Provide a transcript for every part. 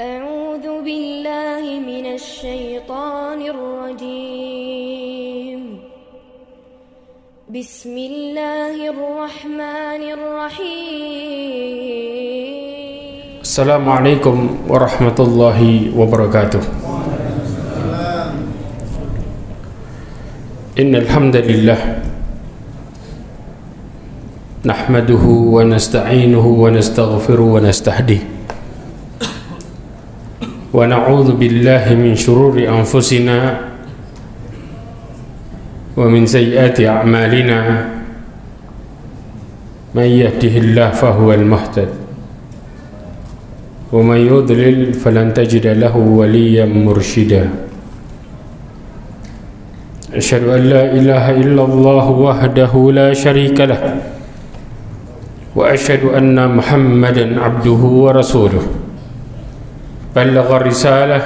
أعوذ بالله من الشيطان الرجيم بسم الله الرحمن الرحيم السلام عليكم ورحمة الله وبركاته إن الحمد لله نحمده ونستعينه ونستغفره ونستهديه ونعوذ بالله من شرور أنفسنا ومن سيئات أعمالنا من يهده الله فهو المهتد ومن يضلل فلن تجد له وليا مرشدا أشهد أن لا إله إلا الله وحده لا شريك له وأشهد أن محمدا عبده ورسوله بلغ الرسالة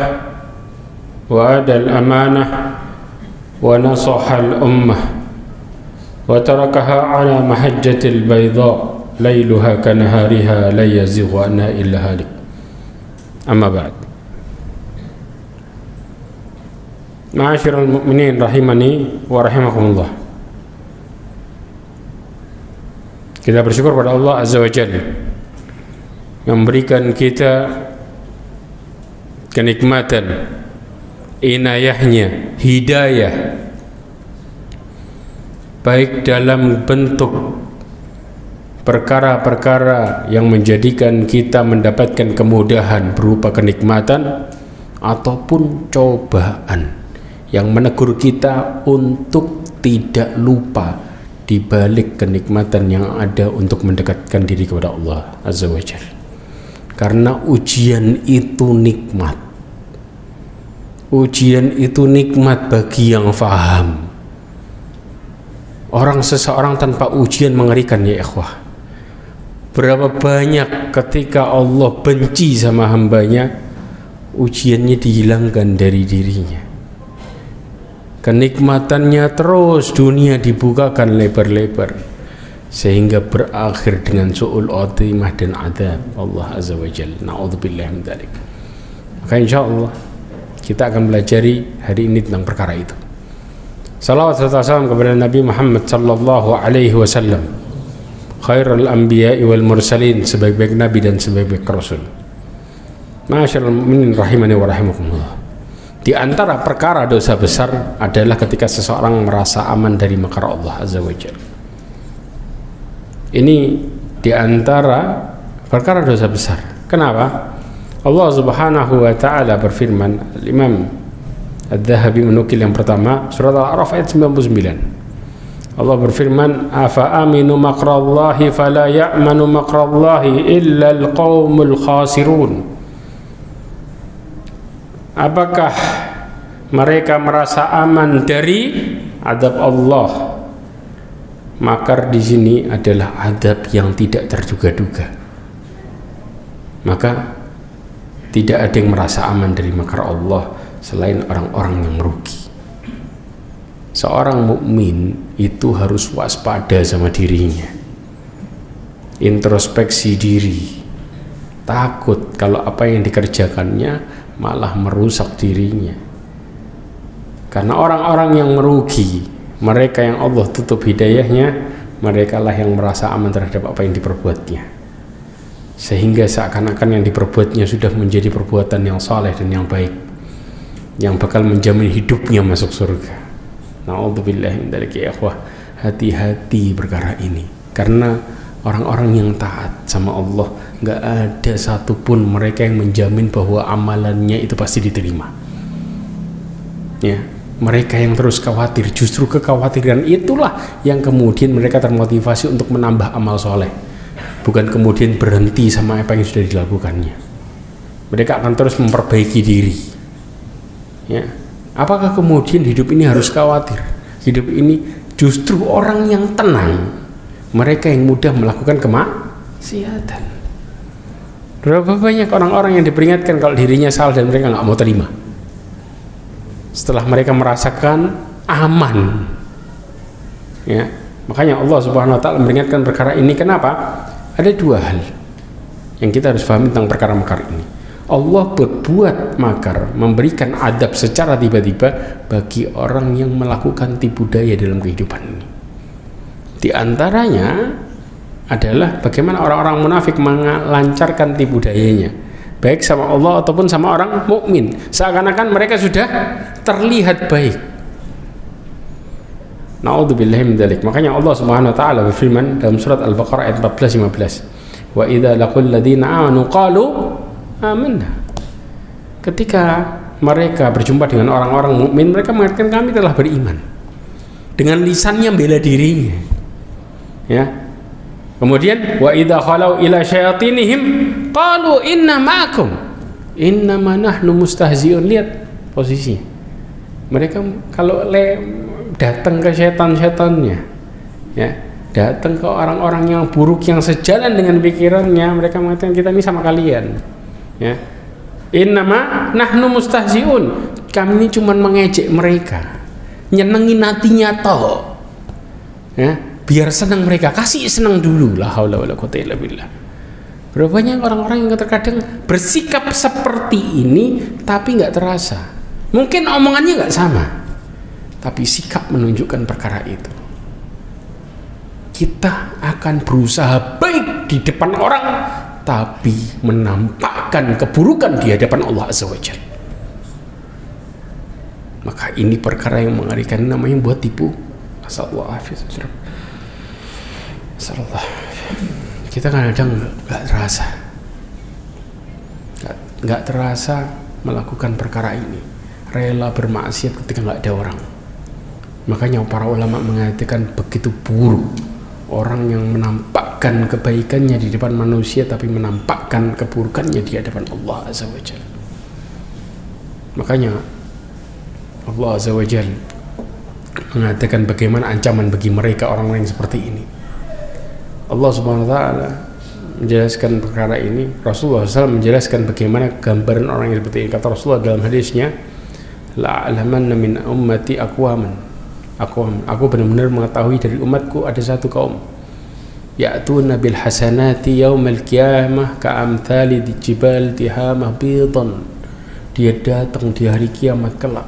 وأدى الأمانة ونصح الأمة وتركها على محجة البيضاء ليلها كنهارها لا يزيغ عنها إلا هالك أما بعد معاشر المؤمنين rahimani wa rahimakumullah. Kita bersyukur pada Allah Azza wa Jalla yang memberikan kita kenikmatan, inayahnya, hidayah, baik dalam bentuk perkara-perkara yang menjadikan kita mendapatkan kemudahan berupa kenikmatan ataupun cobaan yang menegur kita untuk tidak lupa di balik kenikmatan yang ada untuk mendekatkan diri kepada Allah Azza wa Jalla. Karena ujian itu nikmat. Ujian itu nikmat bagi yang faham. Seseorang tanpa ujian mengerikan ya ikhwah. Berapa banyak ketika Allah benci sama hambanya, ujiannya dihilangkan dari dirinya. Kenikmatannya terus dunia dibukakan lebar-lebar sehingga berakhir dengan su'ul khotimah dan adab Allah Azza wa Jalla. Na'udzubillah min dzalik. Maka insyaallah kita akan pelajari hari ini tentang perkara itu. Salawat serta salam kepada Nabi Muhammad sallallahu alaihi wasallam, khairul anbiya'i wal mursalin, sebaik-baik nabi dan sebaik-baik rasul. Ma'asyiral mu'minin rahimani wa rahimakumullah. Di antara perkara dosa besar adalah ketika seseorang merasa aman dari makar Allah Azza wa Jalla. Ini di antara perkara dosa besar. Kenapa? Allah Subhanahu wa taala berfirman, Imam Adz-Dzahabi menukil yang pertama, surat Al-A'raf ayat 99. Allah berfirman, afa aminu makrallahi fala ya'manu makrallahi illa al-qaumul khasirun. Apakah mereka merasa aman dari adab Allah? Makar di sini adalah adab yang tidak terduga-duga. Maka tidak ada yang merasa aman dari makar Allah selain orang-orang yang merugi. Seorang mukmin itu harus waspada sama dirinya, introspeksi diri, takut kalau apa yang dikerjakannya malah merusak dirinya. Karena orang-orang yang merugi, mereka yang Allah tutup hidayahnya, mereka lah yang merasa aman terhadap apa yang diperbuatnya, sehingga seakan-akan yang diperbuatnya sudah menjadi perbuatan yang saleh dan yang baik, yang bakal menjamin hidupnya masuk surga. Na'udzubillah min dzalik ya ikhwah. Hati-hati perkara ini, karena orang-orang yang taat sama Allah nggak ada satupun mereka yang menjamin bahwa amalannya itu pasti diterima. Ya, mereka yang terus khawatir, justru kekhawatiran itulah yang kemudian mereka termotivasi untuk menambah amal soleh, bukan kemudian berhenti sama apa yang sudah dilakukannya. Mereka akan terus memperbaiki diri. Ya, apakah kemudian hidup ini harus khawatir? Hidup ini justru orang yang tenang, mereka yang mudah melakukan kemaksiatan. Berapa banyak orang-orang yang diperingatkan kalau dirinya salah dan mereka nggak mau terima. Setelah mereka merasakan aman, ya, makanya Allah Subhanahu Wa Taala memperingatkan perkara ini. Kenapa? Ada dua hal yang kita harus pahami tentang perkara makar ini. Allah berbuat makar, memberikan adab secara tiba-tiba bagi orang yang melakukan tipu daya dalam kehidupan ini. Di antaranya adalah bagaimana orang-orang munafik melancarkan tipu dayanya, baik sama Allah ataupun sama orang mukmin, seakan-akan mereka sudah terlihat baik. Na'udzubillahi min dzalik. Makanya Allah Subhanahu wa taala berfirman dalam surat Al-Baqarah ayat 14-15, "Wa idza laqul ladzina amanu qalu amanna." Ketika mereka berjumpa dengan orang-orang mukmin, mereka mengatakan kami telah beriman. Dengan lisannya bela dirinya. Ya. Kemudian wa idza khalau ila syayatinihim qalu inna ma'akum innama nahnu mustahzi'un. Lihat posisinya. Mereka kalau datang ke setan-setannya, ya, datang ke orang-orang yang buruk yang sejalan dengan pikirannya, mereka mengatakan kita ini sama kalian, ya. Innama nahnu mustahzi'un. Kami ini cuma mengejek mereka, nyenengin hatinya toh, ya, biar senang mereka, kasih senang dulu. La haula wala quwwata illa billah. Berapa banyak orang-orang yang terkadang bersikap seperti ini tapi nggak terasa. Mungkin omongannya nggak sama, tapi sikap menunjukkan perkara itu. Kita akan berusaha baik di depan orang, tapi menampakkan keburukan di hadapan Allah Azza wa Jalla. Maka ini perkara yang mengerikan, namanya buat tipu. Masallah. Kita kadang nggak terasa melakukan perkara ini, rela bermaksiat ketika nggak ada orang. Makanya para ulama mengatakan begitu buruk orang yang menampakkan kebaikannya di depan manusia tapi menampakkan keburukannya di hadapan Allah Azza wa Jalla. Makanya Allah Azza wa Jalla mengatakan bagaimana ancaman bagi mereka orang-orang yang seperti ini. Allah Subhanahu wa taala menjelaskan perkara ini, Rasulullah SAW menjelaskan bagaimana gambaran orang yang seperti ini. Kata Rasulullah dalam hadisnya, la'alamanna min ummati aqwaman. Aku benar-benar mengetahui dari umatku ada satu kaum, ya'tuna bil hasanati yaumal qiyamah ka'amthali jibal tihamah bidan. Dia datang di hari kiamat kelak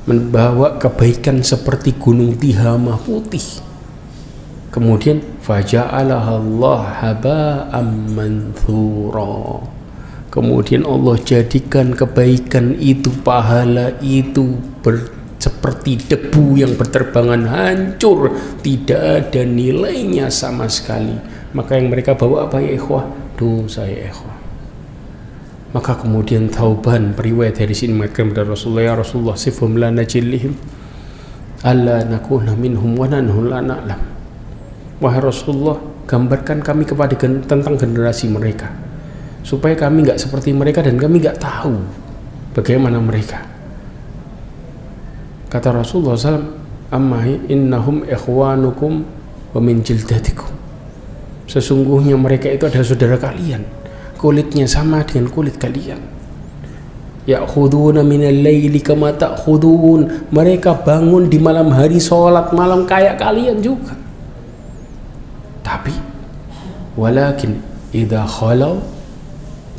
membawa kebaikan seperti gunung Tihamah putih. Kemudian faja'alaha Allah haba'am manthura. Kemudian Allah jadikan kebaikan itu, pahala itu seperti debu yang berterbangan hancur, tidak ada nilainya sama sekali. Maka yang mereka bawa apa ya ikhwah? Dosa ya ikhwah. Maka kemudian Thauban periwayat dari sini mengatakan kepada Rasulullah, ya Rasulullah sifhum la najillihim alla nakuna minhum wa nanhum la na'lam. Wahai Rasulullah, gambarkan kami kepada tentang generasi mereka supaya kami nggak seperti mereka dan kami nggak tahu bagaimana mereka. Kata Rasulullah SAW, amma innahum ikhwanukum wa min jildatikum. Sesungguhnya mereka itu adalah saudara kalian, kulitnya sama dengan kulit kalian. Ya'khuduna minal laili kama ta'khudun. Mereka bangun di malam hari, sholat malam kayak kalian juga. Tapi walakin idza khalau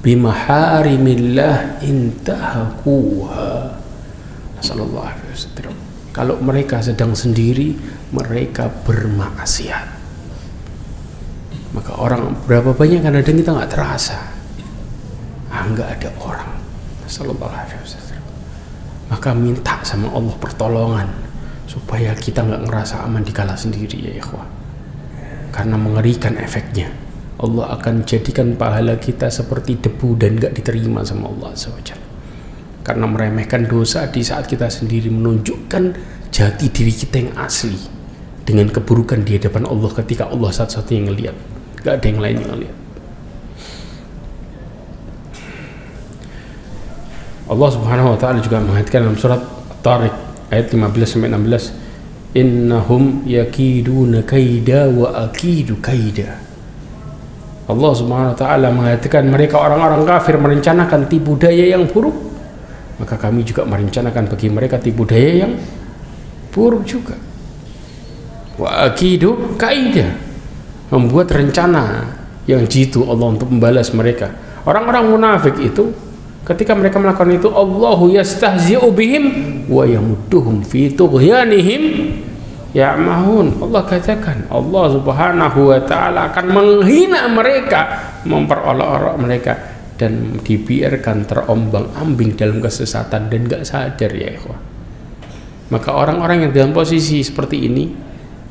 bimaharimillah intahakuha. Sallallahu alaihi wasallam. Kalau mereka sedang sendiri, mereka bermaksiat. Maka orang berapa banyak kadang kita nggak terasa, nggak ada orang. Sallallahu alaihi wasallam. Maka minta sama Allah pertolongan supaya kita nggak ngerasa aman dikala sendiri ya ikhwah. Karena mengerikan efeknya. Allah akan jadikan pahala kita seperti debu dan nggak diterima sama Allah SWT. Karena meremehkan dosa di saat kita sendiri menunjukkan jati diri kita yang asli dengan keburukan di hadapan Allah ketika Allah satu-satunya yang ngelihat, nggak ada yang lain yang ngelihat. Allah Subhanahu wa taala juga mengatakan dalam surat At-Tariq ayat 15-16, innahum yakiduna kaida wa akidu kaida. Allah Subhanahu wa taala mengatakan mereka orang-orang kafir merencanakan tipu daya yang buruk, maka kami juga merencanakan bagi mereka tipu daya yang buruk juga. Wa akidu kaida, membuat rencana yang jitu Allah untuk membalas mereka. Orang-orang munafik itu ketika mereka melakukan itu, Allahu yastahzi'u bihim wa yamudduhum fi tughyanihim ya'mahun. Allah katakan, Allah Subhanahu wa taala akan menghina mereka, memperolok-olok mereka, dan dibiarkan terombang-ambing dalam kesesatan dan gak sadar, ya ikhwah. Maka orang-orang yang dalam posisi seperti ini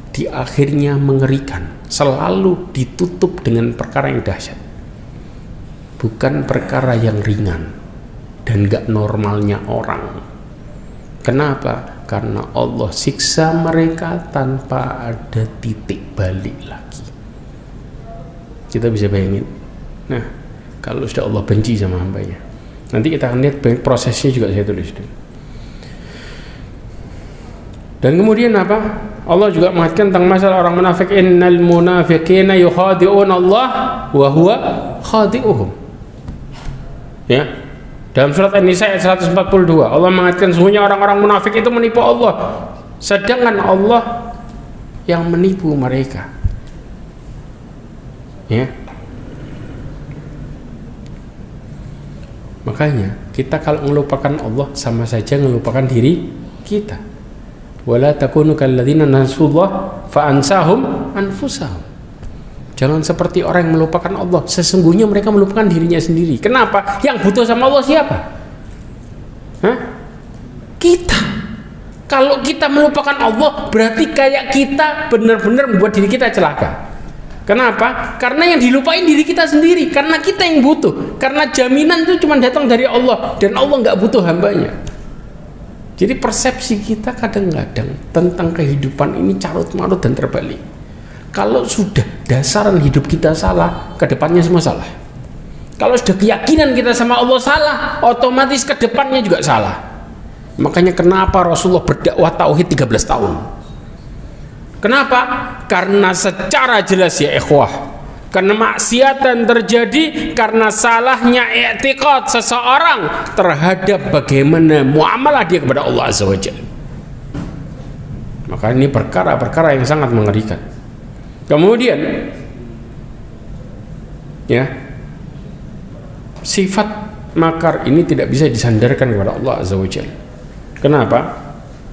di akhirnya mengerikan, selalu ditutup dengan perkara yang dahsyat, bukan perkara yang ringan dan gak normalnya orang. Kenapa? Karena Allah siksa mereka tanpa ada titik balik lagi. Kita bisa bayangin. Nah, kalau sudah Allah benci sama hambanya, nanti kita akan lihat prosesnya juga saya tulis. Dan kemudian apa? Allah juga mengatakan tentang masalah orang munafik, innal munafiqina yukhadi'un Allah wa huwa khadi'uhum. Ya. Dalam surat An-Nisa ayat 142, Allah mengatakan sesungguhnya orang-orang munafik itu menipu Allah, sedangkan Allah yang menipu mereka. Ya. Makanya kita kalau melupakan Allah sama saja melupakan diri kita. Wala takunu kalladzina nasullah fa ansahum anfusahum. Jangan seperti orang yang melupakan Allah, sesungguhnya mereka melupakan dirinya sendiri. Kenapa? Yang butuh sama Allah siapa? Hah? Kita. Kalau kita melupakan Allah, berarti kayak kita benar-benar membuat diri kita celaka. Kenapa? Karena yang dilupain diri kita sendiri, karena kita yang butuh. Karena jaminan itu cuma datang dari Allah, dan Allah nggak butuh hambanya. Jadi persepsi kita kadang-kadang tentang kehidupan ini carut-marut dan terbalik. Kalau sudah dasaran hidup kita salah, kedepannya semua salah. Kalau sudah keyakinan kita sama Allah salah, otomatis kedepannya juga salah. Makanya kenapa Rasulullah berdakwah tauhid 13 tahun? Kenapa? Karena secara jelas ya ikhwah, karena maksiatan terjadi karena salahnya i'tiqad seseorang terhadap bagaimana muamalah dia kepada Allah Azza wa Jalla. Maka ini perkara-perkara yang sangat mengerikan. Kemudian ya, sifat makar ini tidak bisa disandarkan kepada Allah Azza wa Jalla. Kenapa?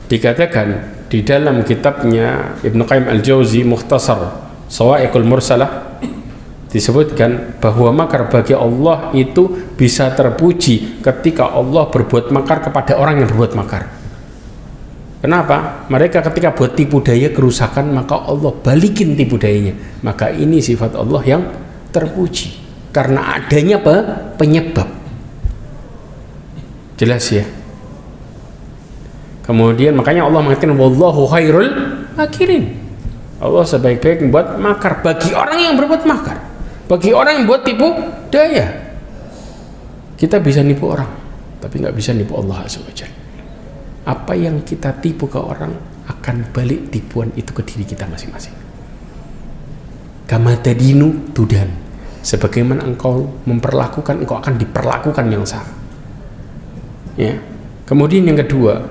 Dikatakan di dalam kitabnya Ibnu Qayyim Al-Jauzi Mukhtasar Shawa'iqul Mursalah, disebutkan bahwa makar bagi Allah itu bisa terpuji ketika Allah berbuat makar kepada orang yang berbuat makar. Kenapa? Mereka ketika buat tipu daya kerusakan, maka Allah balikin tipu dayanya. Maka ini sifat Allah yang terpuji karena adanya penyebab. Jelas ya. Kemudian makanya Allah mengatakan wallahu khairul makirin. Allah sebaik-baik membuat makar bagi orang yang berbuat makar, bagi orang yang buat tipu daya. Kita bisa nipu orang, tapi nggak bisa nipu Allah Azza wa Jalla. Apa yang kita tipu ke orang akan balik tipuan itu ke diri kita masing-masing. Kama tadinu tudan, sebagaimana engkau memperlakukan, engkau akan diperlakukan yang sama. Ya. Kemudian yang kedua,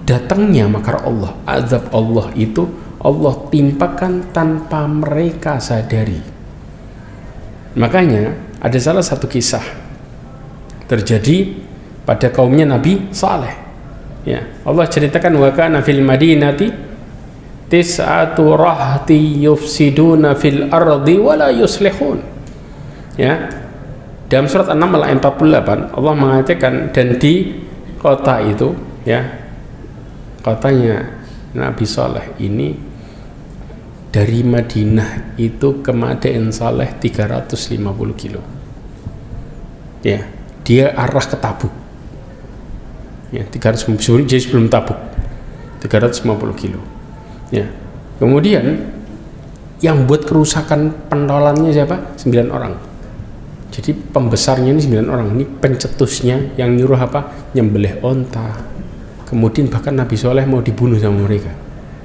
datangnya makar Allah, azab Allah itu Allah timpakan tanpa mereka sadari. Makanya ada salah satu kisah terjadi pada kaumnya Nabi Saleh. Ya, Allah ceritakan wa kana fil madinati tis'atu rahti yufsiduna fil ardi wa la yuslihun. Ya. Dalam surat An-Naml ayat 48 Allah mengatakan, dan di kota itu ya, kotanya Nabi Saleh ini dari Madinah itu ke Madain Saleh 350 kilo. Ya, dia arah ke Tabuk. Ya, 350 jadi sebelum Tabuk 350 kilo. Ya. Kemudian yang buat kerusakan pentolannya siapa? 9 orang. Jadi pembesarnya ini 9 orang. Ini pencetusnya yang nyuruh apa? Nyembelih onta. Kemudian bahkan Nabi Soleh mau dibunuh sama mereka.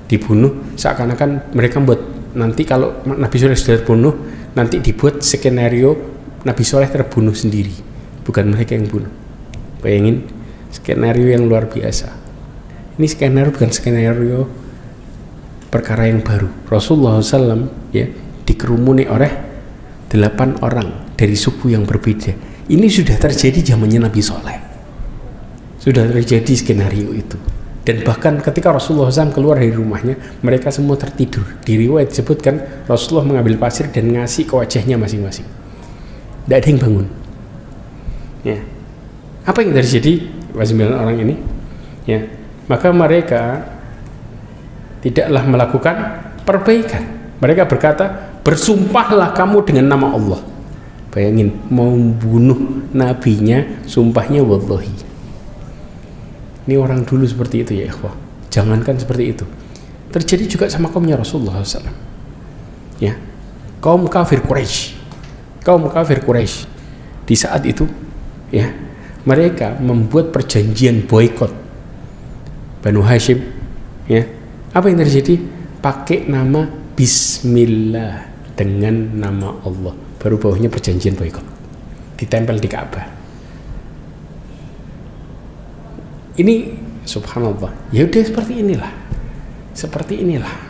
Dibunuh seakan-akan mereka buat nanti kalau Nabi Soleh sudah terbunuh, nanti dibuat skenario Nabi Soleh terbunuh sendiri, bukan mereka yang bunuh. Bayangin, skenario yang luar biasa. Ini skenario bukan skenario perkara yang baru. Rasulullah SAW ya dikerumuni oleh 8 orang dari suku yang berbeda. Ini sudah terjadi zamannya Nabi Soleh. Sudah terjadi skenario itu. Dan bahkan ketika Rasulullah SAW keluar dari rumahnya, mereka semua tertidur. Di riwayat disebutkan Rasulullah mengambil pasir dan ngasih ke wajahnya masing-masing. Tidak ada yang bangun. Ya. Apa yang terjadi pada 9 orang ini? Ya. Maka mereka tidaklah melakukan perbaikan. Mereka berkata, bersumpahlah kamu dengan nama Allah. Bayangin, mau bunuh nabinya, sumpahnya wallahi. Ini orang dulu seperti itu ya ikhwah. Jangankan seperti itu, terjadi juga sama kaumnya Rasulullah SAW. Ya, kaum kafir Quraisy. Di saat itu, ya, mereka membuat perjanjian boikot Banu Hashim. Ya, apa yang terjadi? Pakai nama Bismillah, dengan nama Allah. Baru bawahnya perjanjian boikot, ditempel di Ka'bah. Ini subhanallah. Ya udah seperti inilah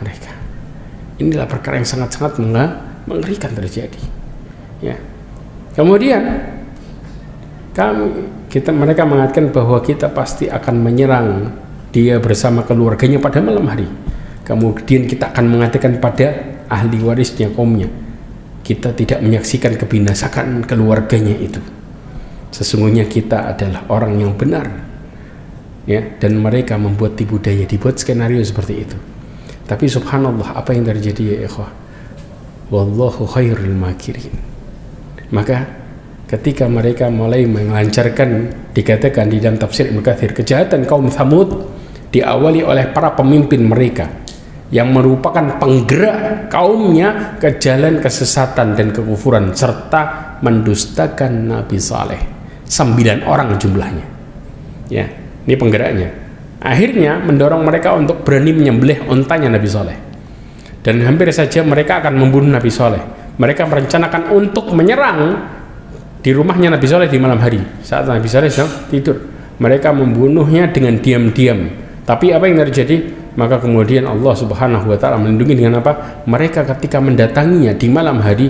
mereka. Inilah perkara yang sangat-sangat mengerikan terjadi. Ya. Kemudian mereka mengatakan bahwa kita pasti akan menyerang dia bersama keluarganya pada malam hari. Kemudian kita akan mengatakan pada ahli warisnya kaumnya, kita tidak menyaksikan kebinasakan keluarganya itu. Sesungguhnya kita adalah orang yang benar. Ya, dan mereka membuat tipu daya, dibuat skenario seperti itu. Tapi subhanallah, apa yang terjadi ya ikhwah? Wallahu khairul makirin. Maka ketika mereka mulai melancarkan, dikatakan di dalam tafsir Ibnu Katsir, kejahatan kaum Tsamud diawali oleh para pemimpin mereka yang merupakan penggerak kaumnya ke jalan kesesatan dan kekufuran serta mendustakan Nabi Saleh. 9 orang jumlahnya. Ya. Ini penggeraknya. Akhirnya mendorong mereka untuk berani menyembelih untanya Nabi Saleh. Dan hampir saja mereka akan membunuh Nabi Saleh. Mereka merencanakan untuk menyerang di rumahnya Nabi Saleh di malam hari. Saat Nabi Saleh sedang tidur, mereka membunuhnya dengan diam-diam. Tapi apa yang terjadi? Maka kemudian Allah Subhanahu wa taala melindungi dengan apa? Mereka ketika mendatanginya di malam hari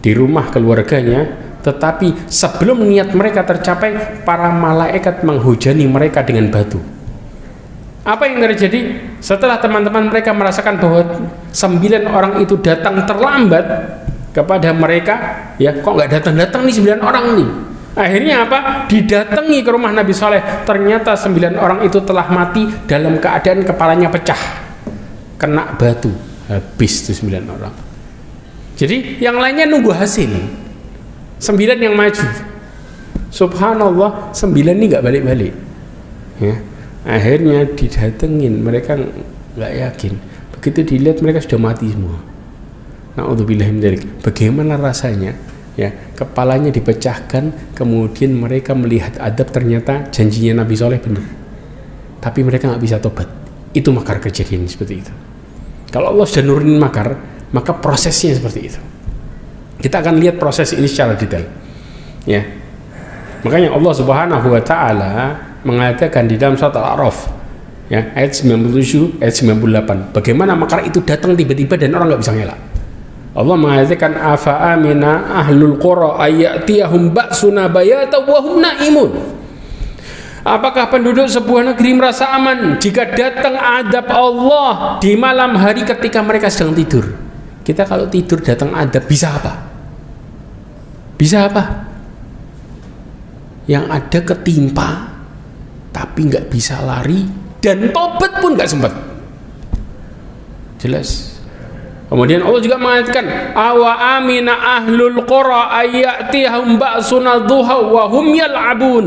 di rumah keluarganya, tetapi sebelum niat mereka tercapai, para malaikat menghujani mereka dengan batu. Apa yang terjadi? Setelah teman-teman mereka merasakan bahwa 9 orang itu datang terlambat kepada mereka, ya kok nggak datang-datang nih 9 orang nih. Akhirnya apa? Didatangi ke rumah Nabi Saleh. Ternyata 9 orang itu telah mati dalam keadaan kepalanya pecah, kena batu. Habis tuh 9 orang. Jadi yang lainnya nunggu hasil. 9 yang maju, subhanallah, 9 ini nggak balik-balik. Ya. Akhirnya didatengin, mereka nggak yakin. Begitu dilihat mereka sudah mati semua. Na'udzubillah min dzalik. Bagaimana rasanya? Ya, kepalanya dipecahkan, kemudian mereka melihat adab, ternyata janjinya Nabi Saleh benar. Tapi mereka nggak bisa tobat. Itu makar kejadian seperti itu. Kalau Allah sudah nurunin makar, maka prosesnya seperti itu. Kita akan lihat proses ini secara detail. Ya. Makanya Allah Subhanahu wa taala mengatakan di dalam surat Al-A'raf, ya, ayat 97, ayat 98, bagaimana makar itu datang tiba-tiba dan orang nggak bisa ngelak. Allah mengatakan, afa amina ahlul qura ayatiyahum ba'suna bayata wa hum naimun. Apakah penduduk sebuah negeri merasa aman jika datang adab Allah di malam hari ketika mereka sedang tidur? Kita kalau tidur datang adab, bisa apa? Bisa apa? Yang ada ketimpa, tapi nggak bisa lari, dan tobat pun nggak sempat. Jelas. Kemudian Allah juga mengatakan, awa amina ahlul qura ayatihum ba'suna duha wa hum yal'abun.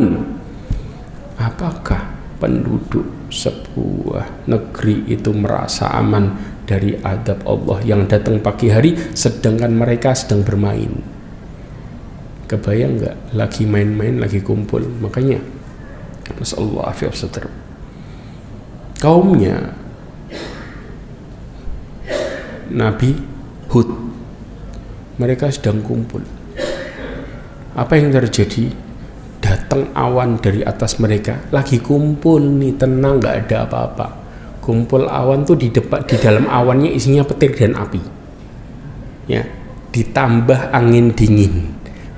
Apakah penduduk sebuah negeri itu merasa aman dari adab Allah yang datang pagi hari sedangkan mereka sedang bermain? Kebayang nggak? Lagi main-main, lagi kumpul. Makanya nasallahu alaihi wasallam, kaumnya Nabi Hud, mereka sedang kumpul. Apa yang terjadi? Datang awan dari atas mereka, lagi kumpul nih, tenang, nggak ada apa-apa. Kumpul awan tuh di dalam awannya isinya petir dan api. Ya, ditambah angin dingin.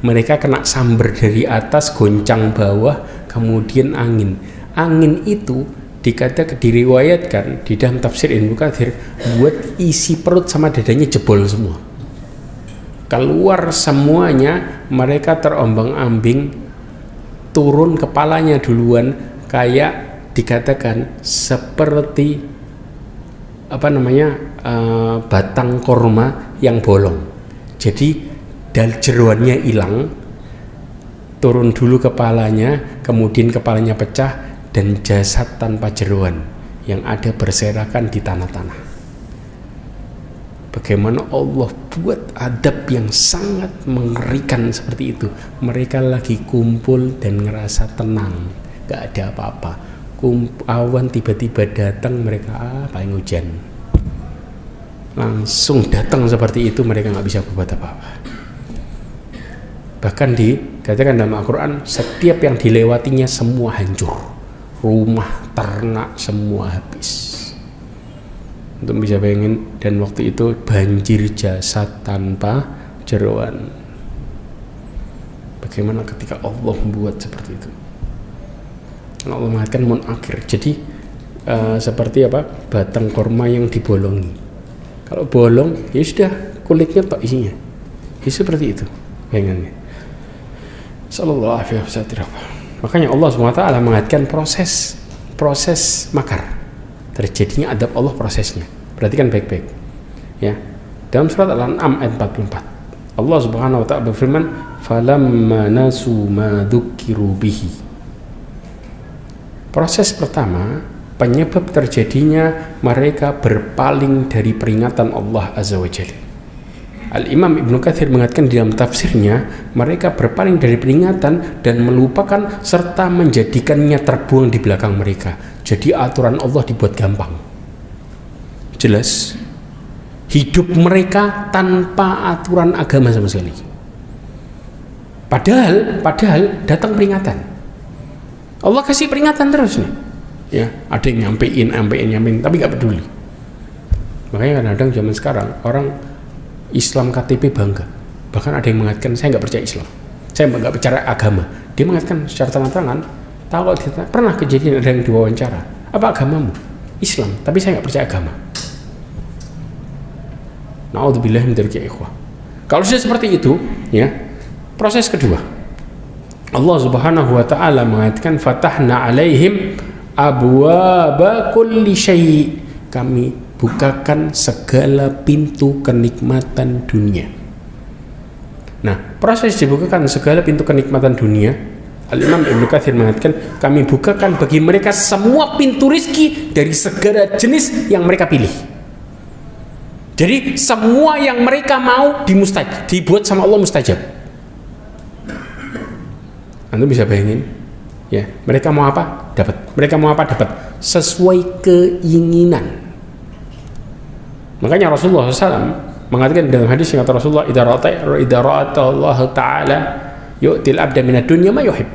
mereka kena samber dari atas, goncang bawah, kemudian angin. Angin itu diriwayatkan di dalam tafsir Ibnu Katsir buat isi perut sama dadanya jebol semua. Keluar semuanya, mereka terombang-ambing, turun kepalanya duluan, kayak dikatakan seperti batang korma yang bolong. Jadi jeroannya hilang, turun dulu kepalanya, kemudian kepalanya pecah, dan jasad tanpa jeroan yang ada berserakan di tanah-tanah. Bagaimana Allah buat adab yang sangat mengerikan seperti itu. Mereka lagi kumpul dan ngerasa tenang, gak ada apa-apa. Awan tiba-tiba datang, mereka paling hujan. Langsung datang seperti itu, mereka gak bisa berbuat apa-apa. Bahkan dikatakan dalam Al-Quran, setiap yang dilewatinya semua hancur. Rumah, ternak, semua habis. Untuk bisa bayangin, dan waktu itu banjir jasad tanpa jeroan. Bagaimana ketika Allah membuat seperti itu? Allah mengatakan munakir. Jadi seperti batang korma yang dibolongi. Kalau bolong, ya sudah, kulitnya tok isinya. Ya seperti itu bayangannya. Sallallahu alaihi wasallam. Makanya Allah SWT mengatakan proses makar, terjadinya adab Allah prosesnya. Perhatikan baik-baik ya. Dalam surat Al-An'am ayat 44, Allah Subhanahu wa ta'ala berfirman, falamma nasu ma dzukiru bihi. Proses pertama, penyebab terjadinya mereka berpaling dari peringatan Allah Azza wa Jalla. Al-Imam Ibnu Katsir mengatakan di dalam tafsirnya, mereka berpaling dari peringatan dan melupakan serta menjadikannya terbuang di belakang mereka. Jadi aturan Allah dibuat gampang. Jelas, hidup mereka tanpa aturan agama sama sekali. Padahal datang peringatan. Allah kasih peringatan terus nih. Ya, ada yang nyampein, tapi gak peduli. Makanya kadang-kadang zaman sekarang orang Islam KTP bangga, bahkan ada yang mengatakan saya nggak percaya Islam, saya nggak percaya agama. Dia mengatakan secara terang-terangan, tahu pernah kejadian ada yang diwawancara, apa agamamu? Islam, tapi saya nggak percaya agama. Na'udzubillah min dzalika ya ikhwah. Kalau sudah seperti itu, ya, proses kedua, Allah Subhanahu wa ta'ala mengatakan fatahna alaihim abwaaba kulli syai', kami bukakan segala pintu kenikmatan dunia. Nah, proses dibukakan segala pintu kenikmatan dunia, Al-Imam Ibnu Katsir mengatakan, kami bukakan bagi mereka semua pintu rizki dari segala jenis yang mereka pilih. Jadi semua yang mereka mau dibuat sama Allah mustajab. Anda bisa bayangin, ya, mereka mau apa? Dapat. Mereka mau apa? Dapat. Sesuai keinginan. Makanya Rasulullah SAW mengatakan dalam hadis yang kata Rasulullah, idza ra'ata Allah Ta'ala yu'til abda minad dunya ma yuhib.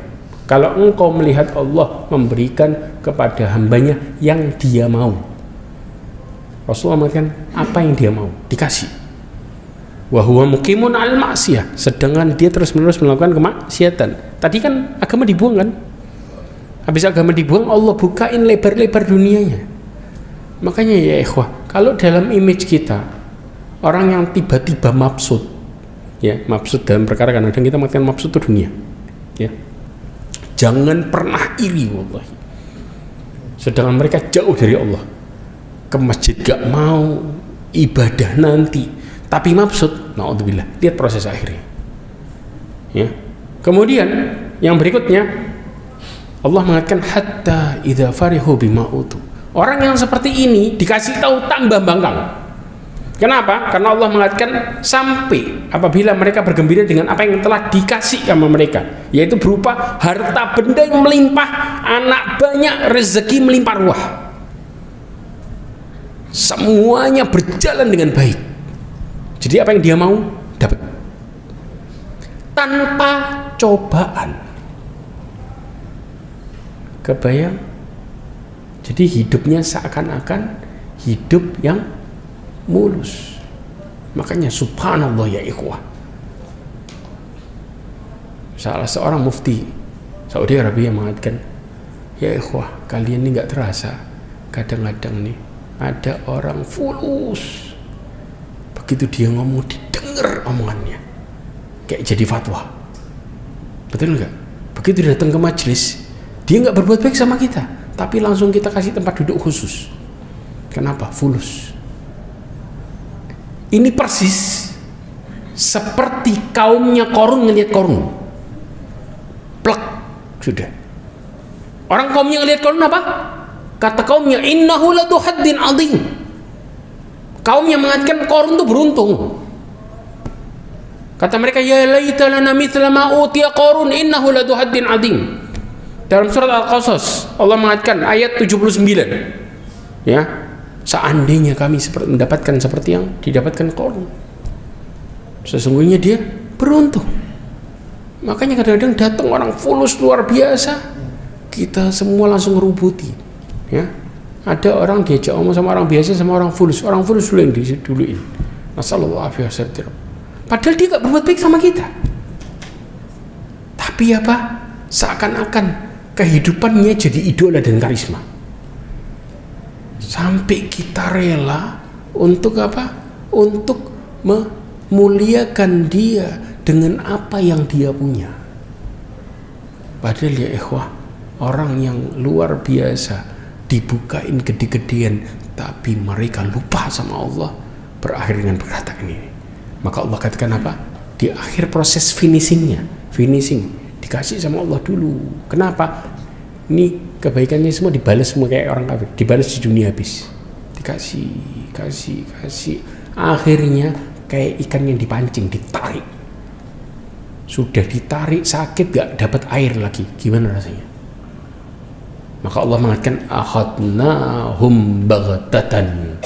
Kalau engkau melihat Allah memberikan kepada hambanya yang dia mau, Rasulullah mengatakan apa yang dia mau dikasih. Wa huwa muqimun al ma'siyah, sedangkan dia terus-menerus melakukan kemaksiatan. Tadi kan agama dibuang kan? Habis agama dibuang, Allah bukain lebar-lebar dunianya. Makanya ya ikhwah, kalau dalam image kita orang yang tiba-tiba mabsud, ya, mabsud dalam perkara kadang kita mengatakan mabsud itu dunia, ya, jangan pernah iri wallahi. Sedangkan mereka jauh dari Allah, ke masjid gak mau, ibadah nanti, tapi mabsud, na'udzubillah. Lihat proses akhirnya, ya. Kemudian yang berikutnya Allah mengatakan hatta idza farihu bima utu. Orang yang seperti ini dikasih tahu tambah bangkang. Kenapa? Karena Allah mengatakan sampai apabila mereka bergembira dengan apa yang telah dikasih sama mereka, yaitu berupa harta benda yang melimpah, anak banyak, rezeki melimpah ruah. Semuanya berjalan dengan baik. Jadi apa yang dia mau dapat tanpa cobaan. Kebayang? Jadi hidupnya seakan-akan hidup yang mulus. Makanya subhanallah ya ikhwah, Salah seorang mufti Saudi Arabia mengatakan, ya ikhwah, kalian ini nggak terasa kadang-kadang nih ada orang fulus, begitu dia ngomong didengar omongannya kayak jadi fatwa. Betul nggak? Begitu dia datang ke majelis, dia nggak berbuat baik sama kita, tapi langsung kita kasih tempat duduk khusus. Kenapa? Fulus. Ini persis seperti kaumnya Qarun ngelihat Qarun. Plek, sudah. Orang kaumnya ngelihat Qarun apa? Kata kaumnya, innahu ladu haddin azim. Kaumnya mengatakan Qarun itu beruntung. Kata mereka, ya laita lana mithla ma utiya Qarun innahu ladu haddin azim. Dalam surat Al-Qasas Allah mengatakan ayat 79, ya, seandainya kami mendapatkan seperti yang didapatkan Qarun, sesungguhnya dia beruntung. Makanya kadang-kadang datang orang fulus luar biasa, kita semua langsung ngerubuti, ya. Ada orang diajak ngomong sama orang biasa sama orang fulus dulu yang diduluin. Nasallallahu alaihi wasallam. Padahal dia gak berbuat baik sama kita, tapi apa? Seakan-akan kehidupannya jadi idola dan karisma, sampai kita rela untuk apa? Untuk memuliakan dia dengan apa yang dia punya. Padahal ya ikhwah, orang yang luar biasa dibukain gede-gedean, tapi mereka lupa sama Allah, berakhir dengan perkataan ini. Maka Allah katakan apa? Di akhir proses finishing dikasih sama Allah dulu. Kenapa? Ini kebaikannya semua dibalas semua kayak orang kafir, dibalas di dunia habis, kasih. Akhirnya kayak ikan yang dipancing, ditarik. Sudah ditarik sakit, gak dapat air lagi, gimana rasanya? Maka Allah mengatakan akhadnahum baghtatan,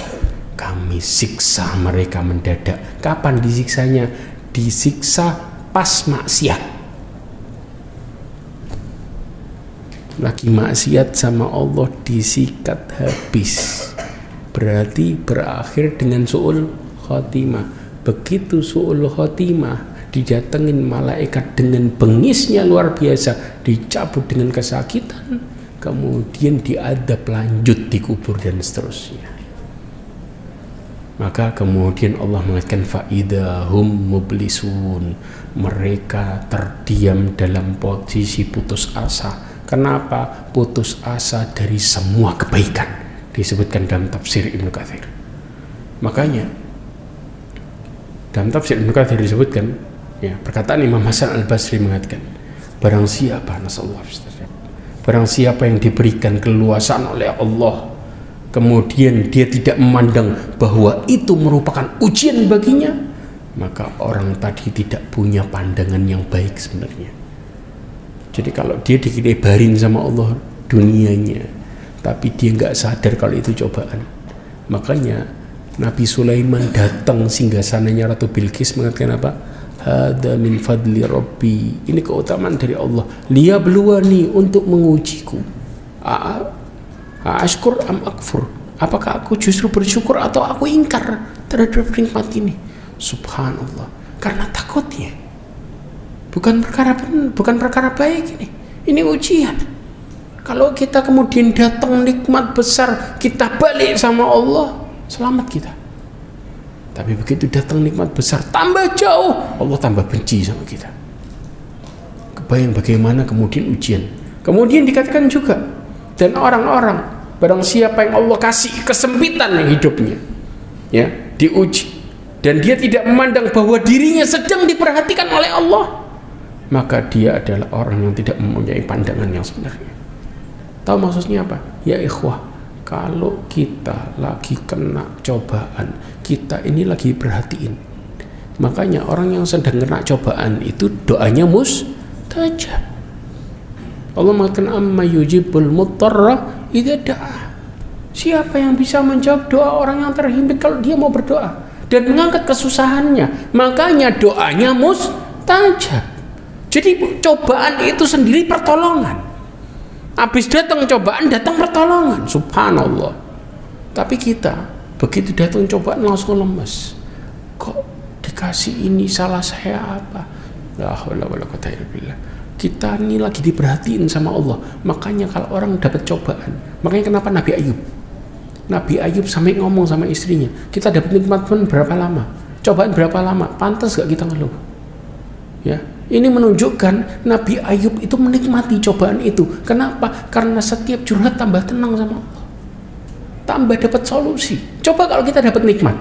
kami siksa mereka mendadak. Kapan disiksanya? Disiksa pas maksiat. Lagi maksiat sama Allah disikat habis, berarti berakhir dengan su'ul khotimah. Begitu su'ul khotimah, didatengin malaikat dengan bengisnya luar biasa, dicabut dengan kesakitan, kemudian diadab lanjut di kubur dan seterusnya. Maka kemudian Allah mengatakan fa'idahum mublisun, mereka terdiam dalam posisi putus asa. Kenapa? Putus asa dari semua kebaikan, disebutkan dalam tafsir Ibnu Katsir. Makanya dalam tafsir Ibnu Katsir disebutkan, ya, perkataan Imam Hasan Al-Basri mengatakan, barang siapa yang diberikan keluasan oleh Allah, kemudian dia tidak memandang bahwa itu merupakan ujian baginya, maka orang tadi tidak punya pandangan yang baik sebenarnya. Jadi kalau dia dikibarin sama Allah dunianya, tapi dia nggak sadar kalau itu cobaan. Makanya Nabi Sulaiman datang singgasananya Ratu Bilqis mengatakan apa? Hada min fadli Rabbi, ini keutamaan dari Allah, liyabluwani, untuk mengujiku. Ashkur am akfur, apakah aku justru bersyukur atau aku ingkar terhadap nikmat ini? Subhanallah, karena takutnya bukan perkara baik ini ujian. Kalau kita kemudian datang nikmat besar, kita balik sama Allah, selamat kita. Tapi begitu datang nikmat besar, tambah jauh, Allah tambah benci sama kita. Kebayang bagaimana kemudian ujian. Kemudian dikatakan juga, dan orang-orang, barang siapa yang Allah kasih kesempitan yang hidupnya, ya, diuji, dan dia tidak memandang bahwa dirinya sedang diperhatikan oleh Allah, maka dia adalah orang yang tidak mempunyai pandangan yang sebenarnya. Tahu maksudnya apa? Ya ikhwah, kalau kita lagi kena cobaan, kita ini lagi perhatiin. Makanya orang yang sedang kena cobaan itu doanya mustajab. Allah mengatakan amma yujibul muttarra idza da'a. Siapa yang bisa menjawab doa orang yang terhimpit kalau dia mau berdoa dan mengangkat kesusahannya? Makanya doanya mustajab. Jadi cobaan itu sendiri pertolongan. Habis datang cobaan, datang pertolongan. Subhanallah. Tapi kita begitu datang cobaan langsung lemes. Kok dikasih ini, salah saya apa? La haula wala quwwata illa billah. Kita ini lagi diperhatiin sama Allah. Makanya kalau orang dapat cobaan, makanya kenapa Nabi Ayub sampai ngomong sama istrinya, kita dapat nikmat pun berapa lama? Cobaan berapa lama? Pantas gak kita ngeluh? Ya, ini menunjukkan Nabi Ayub itu menikmati cobaan itu. Kenapa? Karena setiap curhat tambah tenang sama Allah, tambah dapat solusi. Coba kalau kita dapat nikmat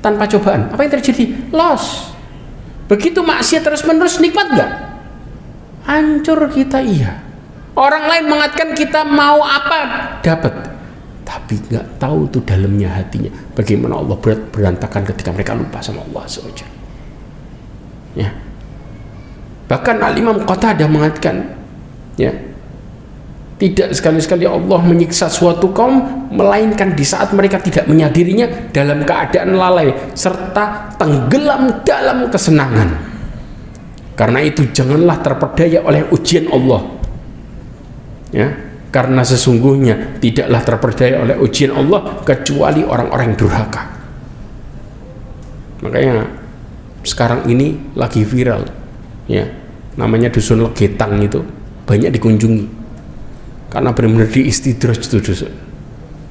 tanpa cobaan, apa yang terjadi? Loss. Begitu maksiat terus-menerus, nikmat gak? Hancur kita, iya. Orang lain mengatakan kita mau apa dapat, tapi nggak tahu tuh dalamnya hatinya. Bagaimana Allah berantakan ketika mereka lupa sama Allah SWT. Ya. Bahkan Al-Imam Qatadah mengatakan, ya, tidak sekali-sekali Allah menyiksa suatu kaum melainkan di saat mereka tidak menyadarinya dalam keadaan lalai serta tenggelam dalam kesenangan. Karena itu janganlah terpedaya oleh ujian Allah. Ya, karena sesungguhnya tidaklah terpedaya oleh ujian Allah kecuali orang-orang yang durhaka. Makanya sekarang ini lagi viral, ya, namanya dusun Legetang, itu banyak dikunjungi karena benar-benar diistidraj itu dusun.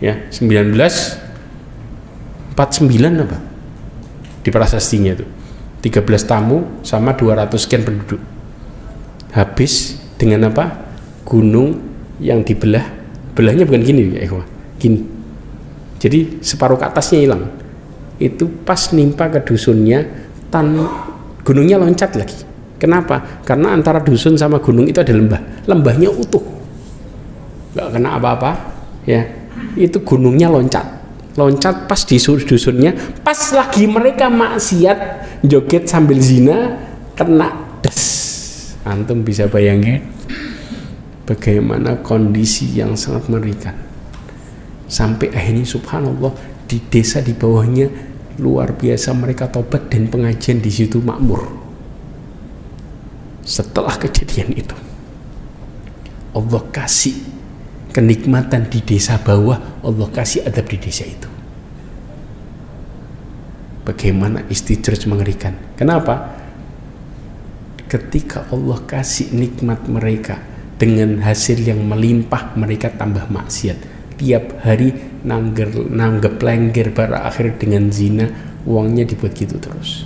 Ya, 1949 apa di prasastinya itu, 13 tamu sama 200 sekian penduduk. Habis dengan apa? Gunung yang belahnya bukan gini ya, gini. Jadi separuh ke atasnya hilang. Itu pas nimpa ke dusunnya, gunungnya loncat lagi. Kenapa? Karena antara dusun sama gunung itu ada lembah. Lembahnya utuh, nggak kena apa-apa, ya. Itu gunungnya loncat pas di dusunnya, pas lagi mereka maksiat joget sambil zina, kena des. Antum bisa bayangin bagaimana kondisi yang sangat mengerikan. Sampai akhirnya subhanallah di desa di bawahnya luar biasa, mereka tobat dan pengajian di situ makmur. Setelah kejadian itu Allah kasih kenikmatan di desa bawah, Allah kasih adab di desa itu. Bagaimana istidraj mengerikan. Kenapa? Ketika Allah kasih nikmat mereka dengan hasil yang melimpah, mereka tambah maksiat. Tiap hari nanggep lengger, berakhir dengan zina, uangnya dibuat gitu terus.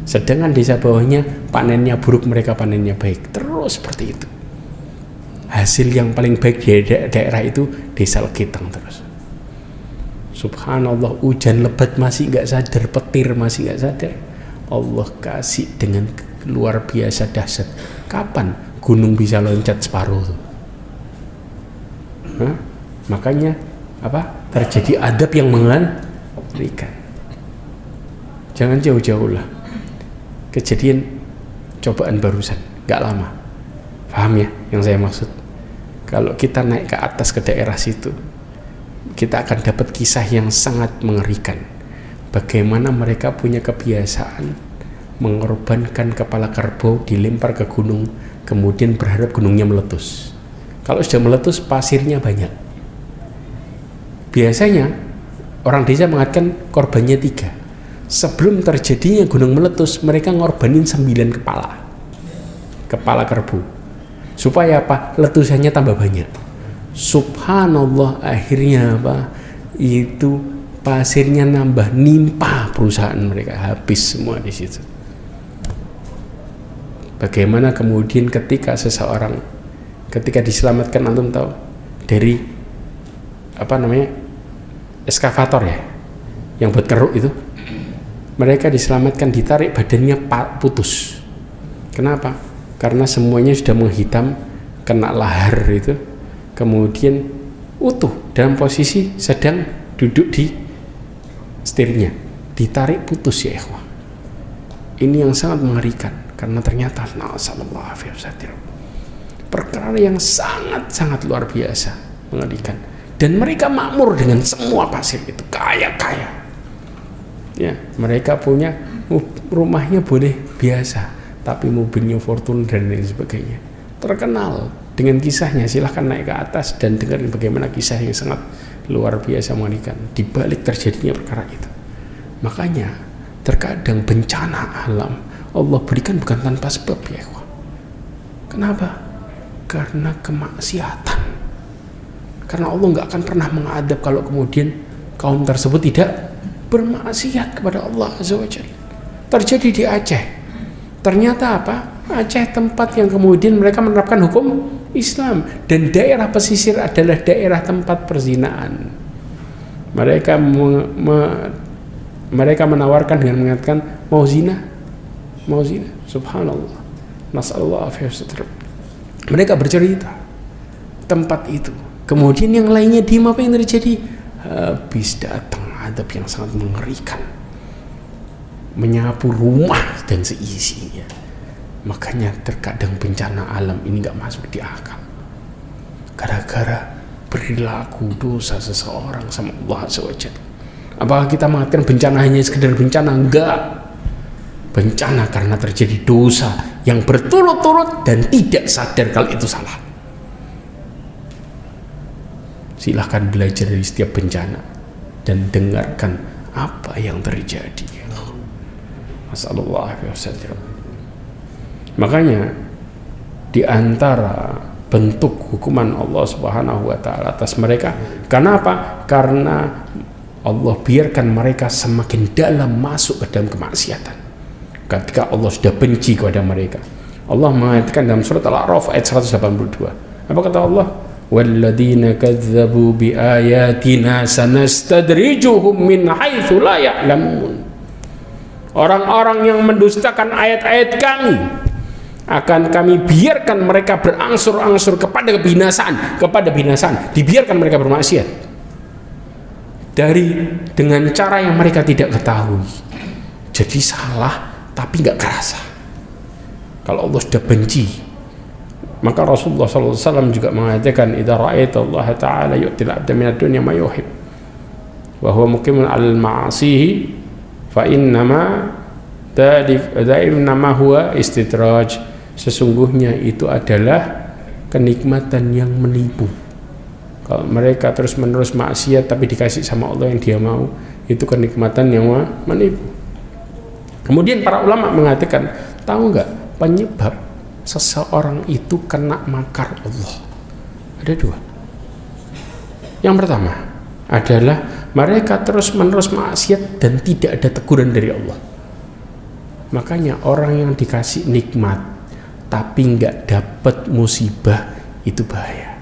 Sedangkan desa bawahnya panennya buruk, mereka panennya baik, terus seperti itu. Hasil yang paling baik di daerah itu desa Legetang terus. Subhanallah, hujan lebat masih nggak sadar, petir masih nggak sadar, Allah kasih dengan luar biasa dahsyat. Kapan gunung bisa loncat separuh tuh? Makanya apa? Terjadi adab yang mengerikan. Jangan jauh-jauh lah. Kejadian cobaan barusan, nggak lama. Paham ya yang saya maksud? Kalau kita naik ke atas ke daerah situ, kita akan dapat kisah yang sangat mengerikan. Bagaimana mereka punya kebiasaan mengorbankan kepala kerbau, dilempar ke gunung, kemudian berharap gunungnya meletus. Kalau sudah meletus, pasirnya banyak. Biasanya orang desa mengatakan korbannya 3. Sebelum terjadinya gunung meletus, mereka ngorbanin 9 kepala kerbau. Supaya apa? Letusannya tambah banyak. Subhanallah, akhirnya apa? Itu pasirnya nambah, nimpa perusahaan mereka, habis semua di situ. Bagaimana kemudian ketika seseorang diselamatkan, antum tahu, dari apa namanya, eskavator ya, yang buat keruk itu, mereka diselamatkan, ditarik, badannya putus. Kenapa? Karena semuanya sudah menghitam, kena lahar itu, kemudian utuh dalam posisi sedang duduk di setirnya, ditarik putus ya ikhwah. Ini yang sangat mengerikan, karena ternyata perkara yang sangat-sangat luar biasa mengerikan. Dan mereka makmur dengan semua pasir itu, kaya-kaya. Ya, mereka punya rumahnya boleh biasa, tapi mobilnya Fortune dan lain sebagainya. Terkenal dengan kisahnya, silahkan naik ke atas dan dengar bagaimana kisah yang sangat luar biasa mengerikan di balik terjadinya perkara itu. Makanya terkadang bencana alam Allah berikan bukan tanpa sebab ya. Kenapa? Karena kemaksiatan. Karena Allah nggak akan pernah mengadab kalau kemudian kaum tersebut tidak bermaksiat kepada Allah Azza wa Jalla. Terjadi di Aceh. Ternyata apa? Aceh tempat yang kemudian mereka menerapkan hukum Islam, dan daerah pesisir adalah daerah tempat perzinaan. Mereka menawarkan dengan mengatakan mau zina. Subhanallah. Nasallahu alaihi. Mereka bercerita tempat itu. Kemudian yang lainnya diem, apa yang terjadi? Habis datang adab yang sangat mengerikan, menyapu rumah dan seisinya. Makanya terkadang bencana alam ini gak masuk di akal, gara-gara perilaku dosa seseorang sama Allah Azza wa Jalla. Apakah kita mengatakan bencana hanya sekedar bencana? Enggak. Bencana karena terjadi dosa yang berturut-turut dan tidak sadar kalau itu salah. Silahkan belajar dari setiap bencana dan dengarkan apa yang terjadi. Masallallahu alaihi wasallam. Makanya di antara bentuk hukuman Allah Subhanahu wa taala atas mereka, karena apa? Karena Allah biarkan mereka semakin dalam masuk ke dalam kemaksiatan. Ketika Allah sudah benci kepada mereka, Allah mengatakan dalam surat Al-A'raf ayat 182. Apa kata Allah? Walladzina kadzdzabu biayatina sanastadrijuhum min haitsu la ya'lamun. Orang-orang yang mendustakan ayat-ayat kami akan kami biarkan mereka berangsur-angsur kepada binasaan, dibiarkan mereka bermaksiat dengan cara yang mereka tidak ketahui. Jadi salah tapi nggak kerasa. Kalau Allah sudah benci, maka Rasulullah SAW juga mengatakan, idza ra'aita Allah Ta'ala yu'til 'abda minad dunya ma yuhib wa huwa muqimun 'alal ma'asihi fa innama huwa istidraj. Sesungguhnya itu adalah kenikmatan yang menipu. Kalau mereka terus-menerus maksiat tapi dikasih sama Allah yang dia mau, itu kenikmatan yang menipu. Kemudian para ulama mengatakan, tahu nggak penyebab seseorang itu kena makar Allah? Ada dua. Yang pertama adalah mereka terus-menerus maksiat dan tidak ada teguran dari Allah. Makanya orang yang dikasih nikmat tapi nggak dapat musibah, itu bahaya.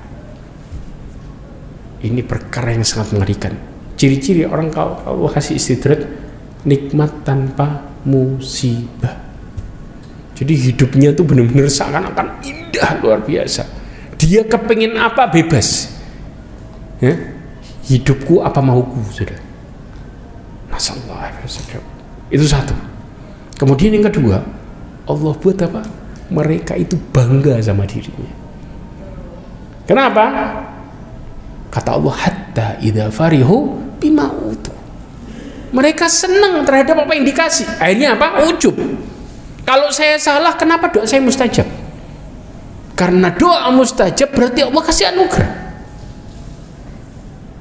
Ini perkara yang sangat mengerikan. Ciri-ciri orang kalau Allah kasih istidraj, nikmat tanpa musibah. Jadi hidupnya tuh benar-benar seakan-akan indah, luar biasa. Dia kepengen apa bebas. Ya? Hidupku apa mauku, sudah. Nasallahu alaihi wasallam. Itu satu. Kemudian yang kedua, Allah buat apa? Mereka itu bangga sama dirinya. Kenapa? Kata Allah, hatta idza farihu bima utu. Mereka senang terhadap apa yang dikasih. Akhirnya apa? Ujub. Kalau saya salah, kenapa doa saya mustajab? Karena doa mustajab berarti Allah kasih anugerah.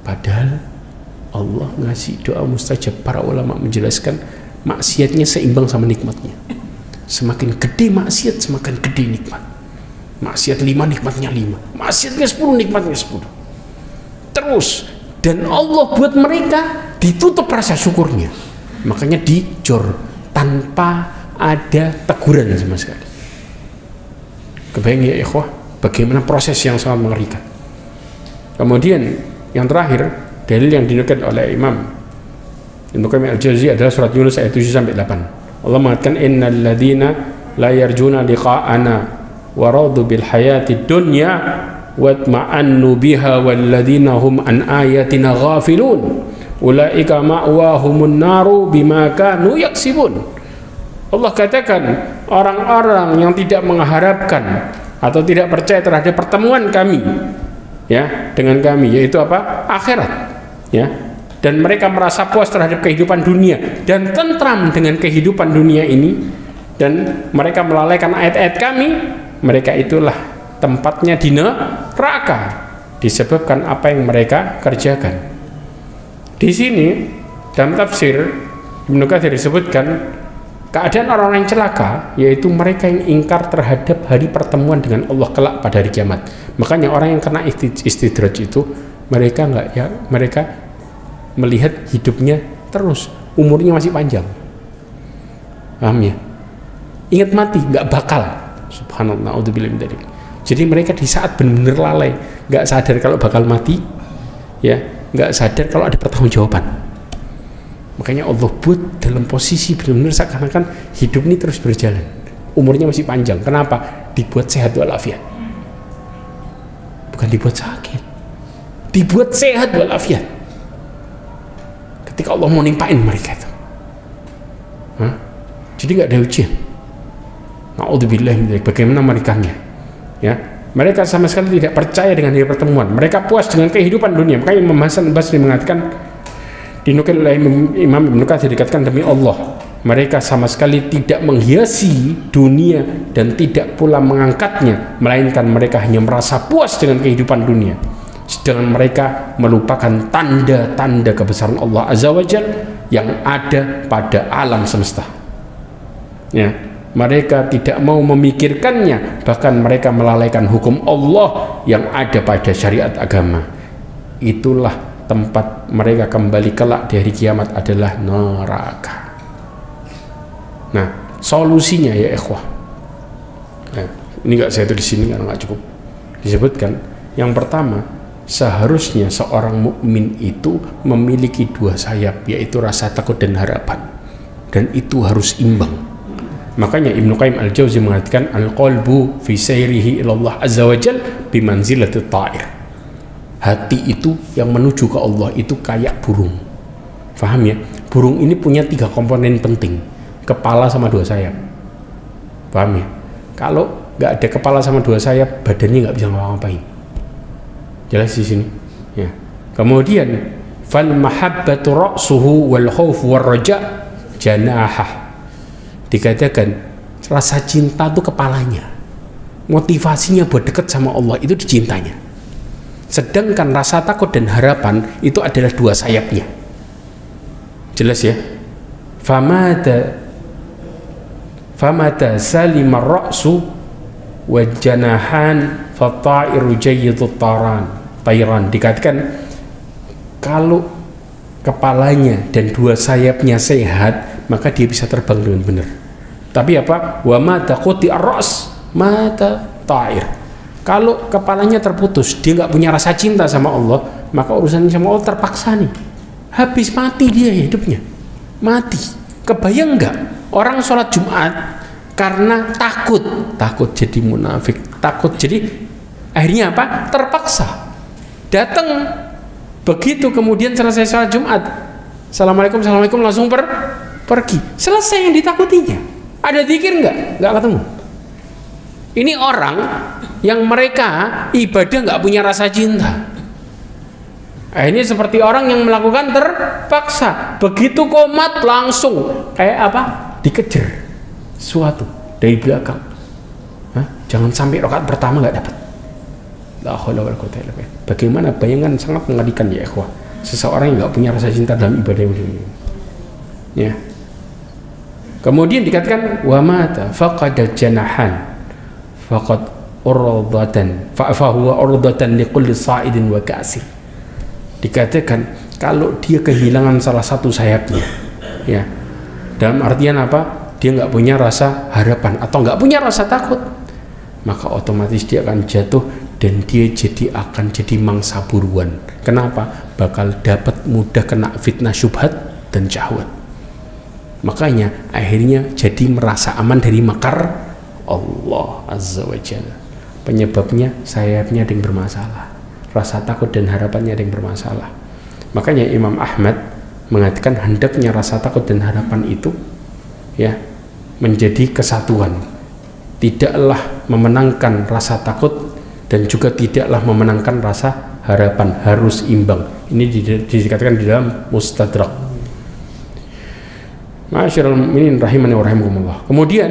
Padahal Allah ngasih doa mustajab, para ulama menjelaskan maksiatnya seimbang sama nikmatnya. Semakin gede maksiat, semakin gede nikmat. Maksiat 5, nikmatnya 5. Maksiatnya 10, nikmatnya 10. Terus. Dan Allah buat mereka ditutup rasa syukurnya. Makanya dijor tanpa ada teguran sama sekali. Kebayang ya ikhwah, bagaimana proses yang sangat mengerikan. Kemudian yang terakhir, dalil yang dinukil oleh Imam Ibnu Qayyim al-Jauziyah adalah surat Yunus ayat 7-8. Allah mengatakan, innal ladzina la yarjuna liqa'ana wa radu bil hayati dunya watma'annu biha wal ladzina hum an ayatina ghafilun ulaika ma'wahumun naru bima kanu yaksibun. Allah katakan, orang-orang yang tidak mengharapkan atau tidak percaya terhadap pertemuan kami, ya, dengan kami, yaitu apa? Akhirat, ya. Dan mereka merasa puas terhadap kehidupan dunia dan tentram dengan kehidupan dunia ini, dan mereka melalaikan ayat-ayat kami, mereka itulah tempatnya di neraka disebabkan apa yang mereka kerjakan. Di sini dalam tafsir Ibnu Katsir disebutkan, keadaan orang-orang yang celaka yaitu mereka yang ingkar terhadap hari pertemuan dengan Allah kelak pada hari kiamat. Makanya orang yang kena istidraj itu mereka melihat hidupnya terus, umurnya masih panjang. Paham ya? Ingat mati, nggak bakal. Subhanallah, naudzubillah min dzalik. Jadi mereka di saat benar-benar lalai, nggak sadar kalau bakal mati, ya, nggak sadar kalau ada pertanggungjawaban. Makanya Allah buat dalam posisi benar-benar seakan-akan hidup ini terus berjalan, umurnya masih panjang. Kenapa? Dibuat sehat walafiat, bukan dibuat sakit, dibuat sehat walafiat. Ketika Allah mau nimpain mereka itu, jadi nggak ada ujian. Naudzubillah, bagaimana merikanya? Ya, mereka sama sekali tidak percaya dengan hari pertemuan. Mereka puas dengan kehidupan dunia. Makanya Imam Hasan Basri mengatakan, dinukil oleh Imam Ibnu Katsir, dikatakan demi Allah, mereka sama sekali tidak menghiasi dunia dan tidak pula mengangkatnya, melainkan mereka hanya merasa puas dengan kehidupan dunia, sedangkan mereka melupakan tanda-tanda kebesaran Allah Azza wa Jalla yang ada pada alam semesta. Ya, mereka tidak mau memikirkannya, bahkan mereka melalaikan hukum Allah yang ada pada syariat agama. Itulah tempat mereka kembali kelak di hari kiamat adalah neraka. Nah, solusinya ya ikhwah, nah, ini nggak saya tulis di sini karena nggak cukup disebutkan. Yang pertama, seharusnya seorang mukmin itu memiliki dua sayap, yaitu rasa takut dan harapan, dan itu harus imbang. Makanya Ibnu Qayyim Al-Jauzi mengatakan al-qalbu fi sayrihi ilallah azza wa jal bimanzilati ta'ir. Hati itu yang menuju ke Allah itu kayak burung. Paham ya? Burung ini punya 3 komponen penting, kepala sama 2 sayap. Paham ya? Kalau nggak ada kepala sama 2 sayap, badannya nggak bisa ngapa-ngapain. Jelas di sini ya. Kemudian fal mahabbatu ra'suhu wal khawf war raja janahah. Dikatakan rasa cinta itu kepalanya, motivasinya buat dekat sama Allah itu dicintanya. Sedangkan rasa takut dan harapan itu adalah 2 sayapnya. Jelas ya? Famata salima ra'su wa janahan fatairu jayyidut tayran. Dikatakan kalau kepalanya dan 2 sayapnya sehat, maka dia bisa terbang dengan benar. Tapi apa? Wa mata quti ar-ra's mata ta'ir. Kalau kepalanya terputus, dia nggak punya rasa cinta sama Allah, maka urusannya sama Allah terpaksa nih. Habis mati dia hidupnya. Mati. Kebayang nggak? Orang sholat Jumat karena takut jadi munafik, takut jadi akhirnya apa? Terpaksa. Datang begitu kemudian selesai sholat Jumat, Assalamualaikum langsung pergi. Selesai yang ditakutinya. Ada zikir nggak ketemu. Ini orang yang mereka ibadah nggak punya rasa cinta. Ini seperti orang yang melakukan terpaksa. Begitu komat langsung kayak apa? Dikejar suatu dari belakang. Jangan sampai rakaat pertama nggak dapat. La haula wala quwwata illa billah. Bagaimana bayangan sangat mengerikan ya ikhwah. Seseorang yang nggak punya rasa cinta dalam ibadah ini. Ya. Kemudian dikatakan wa mata faqadal janahan faqad urdatan fa huwa urdatan likulli sa'idin wa kasir. Dikatakan kalau dia kehilangan salah satu sayapnya, ya, dalam artian apa? Dia nggak punya rasa harapan atau nggak punya rasa takut, maka otomatis dia akan jatuh dan dia akan jadi mangsa buruan. Kenapa? Bakal dapat mudah kena fitnah syubhat dan syahwat. Makanya akhirnya jadi merasa aman dari makar Allah Azza wa Jalla. Penyebabnya sayapnya ada yang bermasalah, rasa takut dan harapannya ada yang bermasalah. Makanya Imam Ahmad mengatakan hendaknya rasa takut dan harapan itu ya menjadi kesatuan. Tidaklah memenangkan rasa takut dan juga tidaklah memenangkan rasa harapan, harus imbang. Ini dikatakan di dalam Mustadrak. Ma'asyiral mu'minin rahimani wa rahimakumullah. Kemudian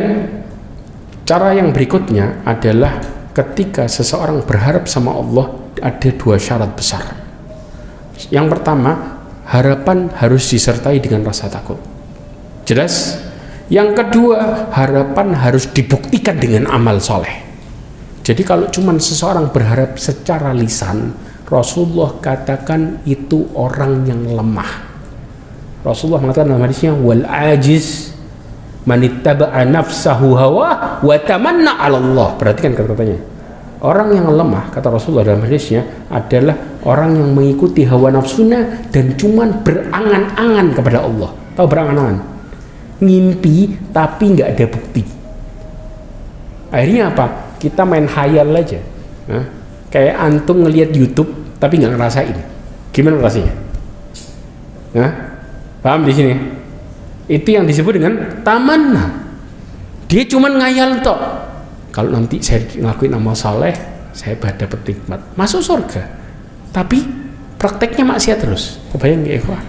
cara yang berikutnya adalah ketika seseorang berharap sama Allah ada 2 syarat besar. Yang pertama, harapan harus disertai dengan rasa takut. Jelas? Yang kedua, harapan harus dibuktikan dengan amal soleh. Jadi kalau cuma seseorang berharap secara lisan, Rasulullah katakan itu orang yang lemah. Rasulullah mengatakan dalam hadisnya, wal ajiz manittaba'a nafsahu hawa wa tamanna 'ala Allah. Perhatikan kata-katanya. Orang yang lemah, kata Rasulullah dalam hadisnya, adalah orang yang mengikuti hawa nafsunya dan cuman berangan-angan kepada Allah. Tahu berangan-angan? Ngimpi tapi nggak ada bukti. Akhirnya apa? Kita main khayal aja. Nah, kayak antum ngelihat YouTube tapi nggak ngerasain. Gimana rasanya? Nah, paham di sini? Itu yang disebut dengan tamanna. Dia cuman ngayal tok. Kalau nanti saya ngelakuin amal saleh, saya dapat nikmat, masuk surga. Tapi prakteknya maksiat terus. Kebayang nggak, ikhwah?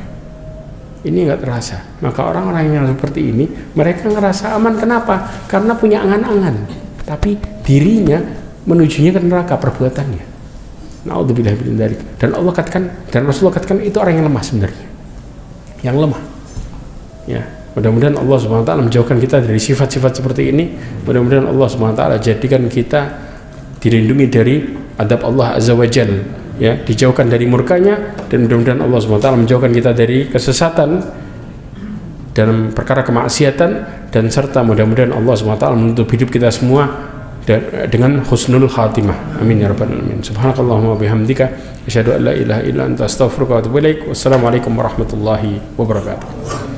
Ini nggak terasa. Maka orang-orang yang seperti ini, mereka ngerasa aman. Kenapa? Karena punya angan-angan, tapi dirinya menujunya ke neraka perbuatannya. Naudzubillah min dzalik. Dan Allah katakan, dan Rasulullah katakan itu orang yang lemah sebenarnya, yang lemah. Ya, mudah-mudahan Allah Subhanahu wa taala menjauhkan kita dari sifat-sifat seperti ini. Mudah-mudahan Allah Subhanahu wa taala jadikan kita dilindungi dari adab Allah Azza wa Jalla, ya, dijauhkan dari murkanya, dan mudah-mudahan Allah Subhanahu wa taala menjauhkan kita dari kesesatan dalam perkara kemaksiatan, dan serta mudah-mudahan Allah Subhanahu wa taala menutup hidup kita semua dengan husnul khatimah. Amin ya rabbal alamin. Subhanakallahumma bihamdika asyhadu an la ilaha illa anta astaghfiruka wa atubu ilaik. Wassalamualaikum warahmatullahi wabarakatuh.